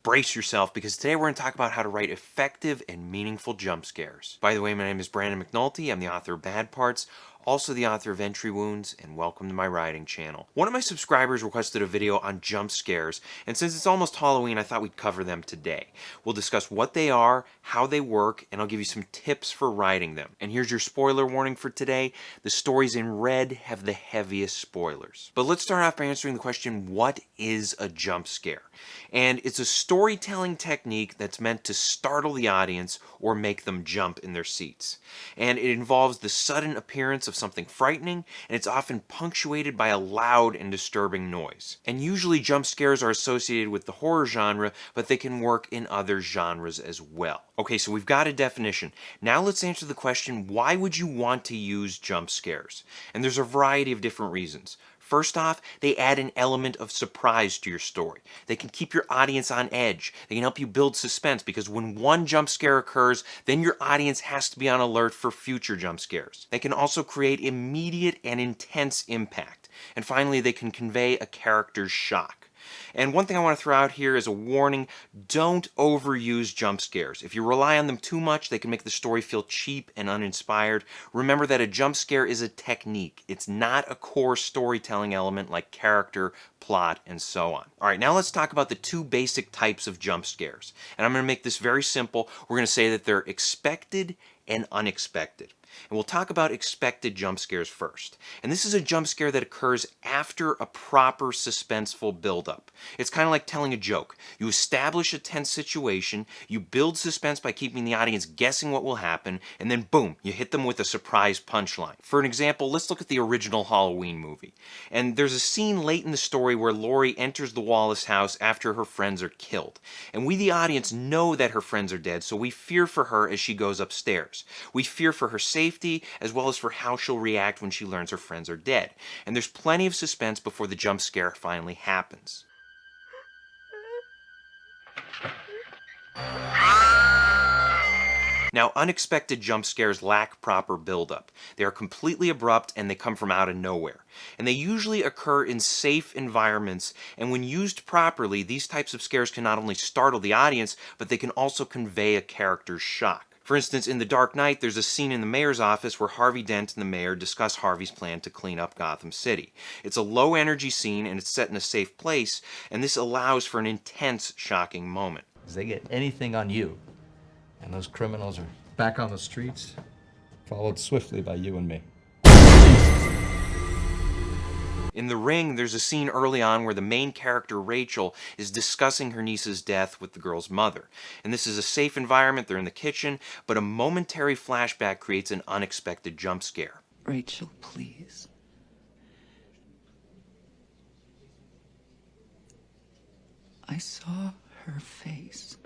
Brace yourself because today we're going to talk about how to write effective and meaningful jump scares. By the way, my name is Brandon McNulty. I'm the author of Bad Parts, also the author of Entry Wounds, and welcome to my writing channel. One of my subscribers requested a video on jump scares, and since it's almost Halloween, I thought we'd cover them today. We'll discuss what they are, how they work, and I'll give you some tips for writing them. And here's your spoiler warning for today. The stories in red have the heaviest spoilers. But let's start off by answering the question, what is a jump scare? And it's a storytelling technique that's meant to startle the audience or make them jump in their seats. And it involves the sudden appearance of something frightening, and it's often punctuated by a loud and disturbing noise. And usually jump scares are associated with the horror genre, but they can work in other genres as well. Okay, so we've got a definition. Now let's answer the question, why would you want to use jump scares? And there's a variety of different reasons. First off, they add an element of surprise to your story. They can keep your audience on edge. They can help you build suspense because when one jump scare occurs, then your audience has to be on alert for future jump scares. They can also create immediate and intense impact. And finally, they can convey a character's shock. And one thing I want to throw out here is a warning, don't overuse jump scares. If you rely on them too much, they can make the story feel cheap and uninspired. Remember that a jump scare is a technique. It's not a core storytelling element like character, plot, and so on. All right, now let's talk about the two basic types of jump scares. And I'm going to make this very simple. We're going to say that they're expected and unexpected. And we'll talk about expected jump scares first. And this is a jump scare that occurs after a proper suspenseful buildup. It's kind of like telling a joke. You establish a tense situation, you build suspense by keeping the audience guessing what will happen, and then boom, you hit them with a surprise punchline. For an example, let's look at the original Halloween movie. And there's a scene late in the story where Laurie enters the Wallace house after her friends are killed. And we, the audience, know that her friends are dead, so we fear for her as she goes upstairs. We fear for her safety, as well as for how she'll react when she learns her friends are dead. And there's plenty of suspense before the jump scare finally happens. Now, unexpected jump scares lack proper buildup. They are completely abrupt and they come from out of nowhere. And they usually occur in safe environments, and when used properly, these types of scares can not only startle the audience, but they can also convey a character's shock. For instance, in The Dark Knight, there's a scene in the mayor's office where Harvey Dent and the mayor discuss Harvey's plan to clean up Gotham City. It's a low-energy scene, and it's set in a safe place, and this allows for an intense, shocking moment. If they get anything on you, and those criminals are back on the streets, followed swiftly by you and me. In The Ring, there's a scene early on where the main character, Rachel, is discussing her niece's death with the girl's mother. And this is a safe environment, they're in the kitchen, but a momentary flashback creates an unexpected jump scare. Rachel, please. I saw her face.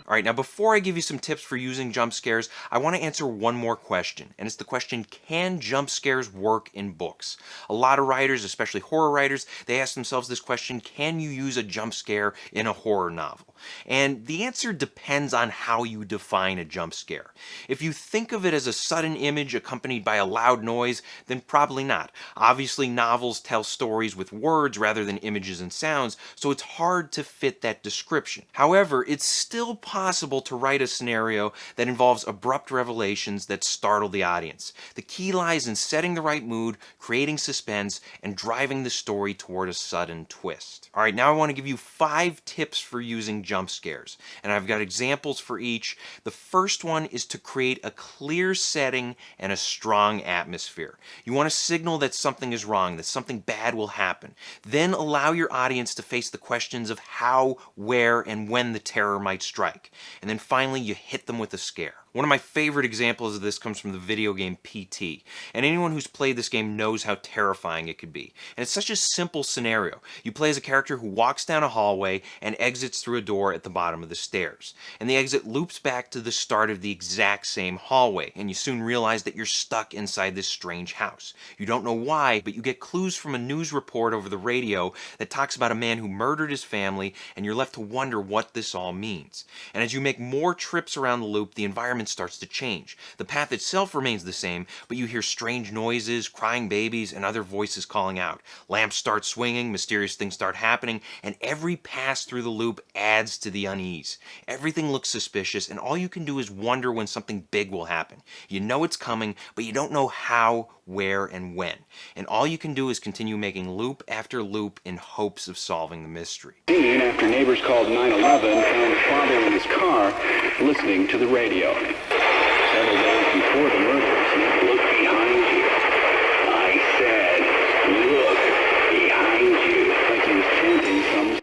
All right, now before I give you some tips for using jump scares, I want to answer one more question, and it's the question, can jump scares work in books? A lot of writers, especially horror writers, they ask themselves this question, can you use a jump scare in a horror novel? And the answer depends on how you define a jump scare. If you think of it as a sudden image accompanied by a loud noise, then probably not. Obviously, novels tell stories with words rather than images and sounds, so it's hard to fit that description. However, it's still possible to write a scenario that involves abrupt revelations that startle the audience. The key lies in setting the right mood, creating suspense, and driving the story toward a sudden twist. All right, now I want to give you 5 tips for using jump scares, and I've got examples for each. The first one is to create a clear setting and a strong atmosphere. You want to signal that something is wrong, that something bad will happen. Then allow your audience to face the questions of how, where, and when the terror might strike. And then finally, you hit them with a scare. One of my favorite examples of this comes from the video game PT, and anyone who's played this game knows how terrifying it could be. And it's such a simple scenario. You play as a character who walks down a hallway and exits through a door at the bottom of the stairs. And the exit loops back to the start of the exact same hallway, and you soon realize that you're stuck inside this strange house. You don't know why, but you get clues from a news report over the radio that talks about a man who murdered his family, and you're left to wonder what this all means. And as you make more trips around the loop, the environment environment starts to change. The path itself remains the same, but you hear strange noises, crying babies, and other voices calling out. Lamps start swinging, mysterious things start happening, and every pass through the loop adds to the unease. Everything looks suspicious, and all you can do is wonder when something big will happen. You know it's coming, but you don't know how, where, and when. And all you can do is continue making loop after loop in hopes of solving the mystery. After neighbors called 911, found the father in his car listening to the radio. Several days before the murders, look behind you. I said, look behind you. Like he was chanting some...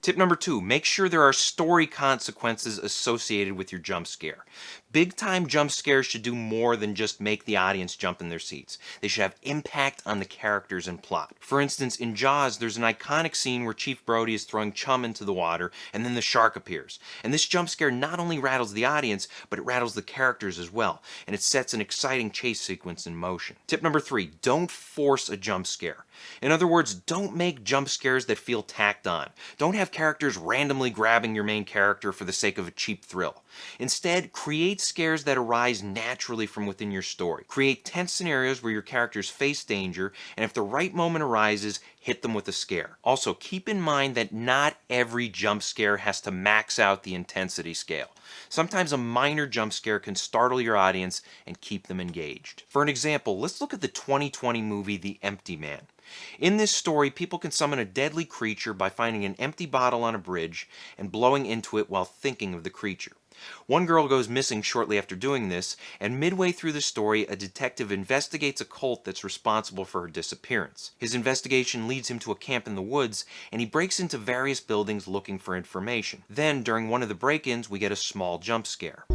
Tip number 2, make sure there are story consequences associated with your jump scare. Big time jump scares should do more than just make the audience jump in their seats. They should have impact on the characters and plot. For instance, in Jaws, there's an iconic scene where Chief Brody is throwing chum into the water and then the shark appears. And this jump scare not only rattles the audience, but it rattles the characters as well. And it sets an exciting chase sequence in motion. Tip number 3, don't force a jump scare. In other words, don't make jump scares that feel tacked on. Don't have characters randomly grabbing your main character for the sake of a cheap thrill. Instead, create scares that arise naturally from within your story. Create tense scenarios where your characters face danger, and if the right moment arises, hit them with a scare. Also, keep in mind that not every jump scare has to max out the intensity scale. Sometimes a minor jump scare can startle your audience and keep them engaged. For an example, let's look at the 2020 movie The Empty Man. In this story, people can summon a deadly creature by finding an empty bottle on a bridge and blowing into it while thinking of the creature. One girl goes missing shortly after doing this, and midway through the story, a detective investigates a cult that's responsible for her disappearance. His investigation leads him to a camp in the woods, and he breaks into various buildings looking for information. Then, during one of the break-ins, we get a small jump scare.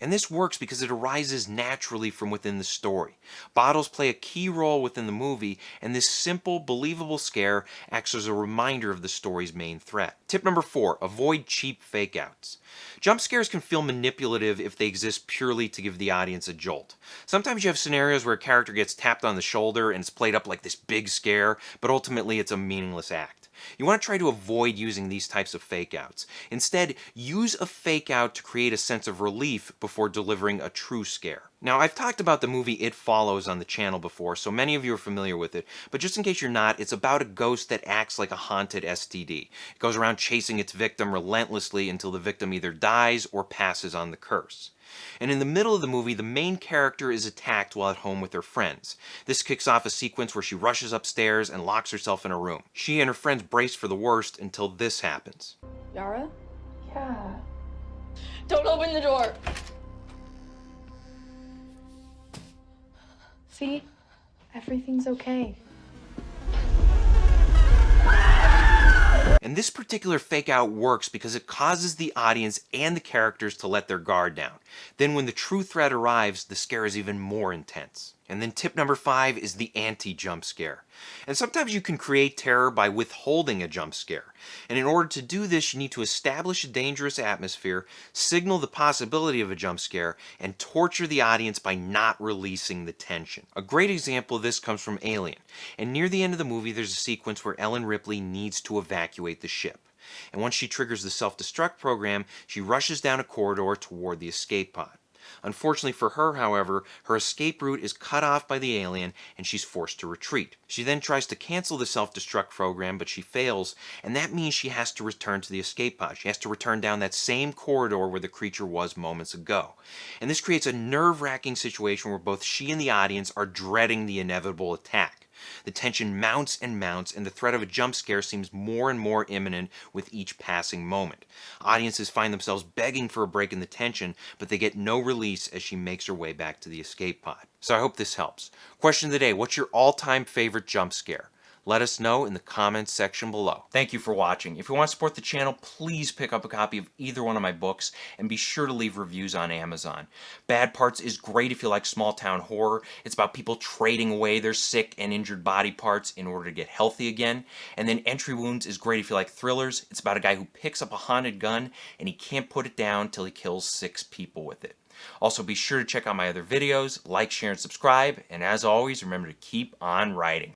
And this works because it arises naturally from within the story. Bottles play a key role within the movie, and this simple, believable scare acts as a reminder of the story's main threat. Tip number 4, avoid cheap fake-outs. Jump scares can feel manipulative if they exist purely to give the audience a jolt. Sometimes you have scenarios where a character gets tapped on the shoulder and it's played up like this big scare, but ultimately it's a meaningless act. You want to try to avoid using these types of fake-outs. Instead, use a fake-out to create a sense of relief before delivering a true scare. Now, I've talked about the movie It Follows on the channel before, so many of you are familiar with it, but just in case you're not, it's about a ghost that acts like a haunted STD. It goes around chasing its victim relentlessly until the victim either dies or passes on the curse. And in the middle of the movie, the main character is attacked while at home with her friends. This kicks off a sequence where she rushes upstairs and locks herself in a room. She and her friends brace for the worst until this happens. Yara? Yeah. Don't open the door! See? Everything's okay. And this particular fake out works because it causes the audience and the characters to let their guard down. Then when the true threat arrives, the scare is even more intense. And then tip number 5 is the anti-jump scare. And sometimes you can create terror by withholding a jump scare. And in order to do this, you need to establish a dangerous atmosphere, signal the possibility of a jump scare, and torture the audience by not releasing the tension. A great example of this comes from Alien. And near the end of the movie, there's a sequence where Ellen Ripley needs to evacuate the ship. And once she triggers the self-destruct program, she rushes down a corridor toward the escape pod. Unfortunately for her, however, her escape route is cut off by the alien and she's forced to retreat. She then tries to cancel the self-destruct program, but she fails, and that means she has to return to the escape pod. She has to return down that same corridor where the creature was moments ago. And this creates a nerve-wracking situation where both she and the audience are dreading the inevitable attack. The tension mounts and mounts, and the threat of a jump scare seems more and more imminent with each passing moment. Audiences find themselves begging for a break in the tension, but they get no release as she makes her way back to the escape pod. So I hope this helps. Question of the day, what's your all-time favorite jump scare? Let us know in the comments section below. Thank you for watching. If you want to support the channel, please pick up a copy of either one of my books and be sure to leave reviews on Amazon. Bad Parts is great if you like small town horror. It's about people trading away their sick and injured body parts in order to get healthy again. And then Entry Wounds is great if you like thrillers. It's about a guy who picks up a haunted gun and he can't put it down till he kills 6 people with it. Also, be sure to check out my other videos, like, share, and subscribe. And as always, remember to keep on writing.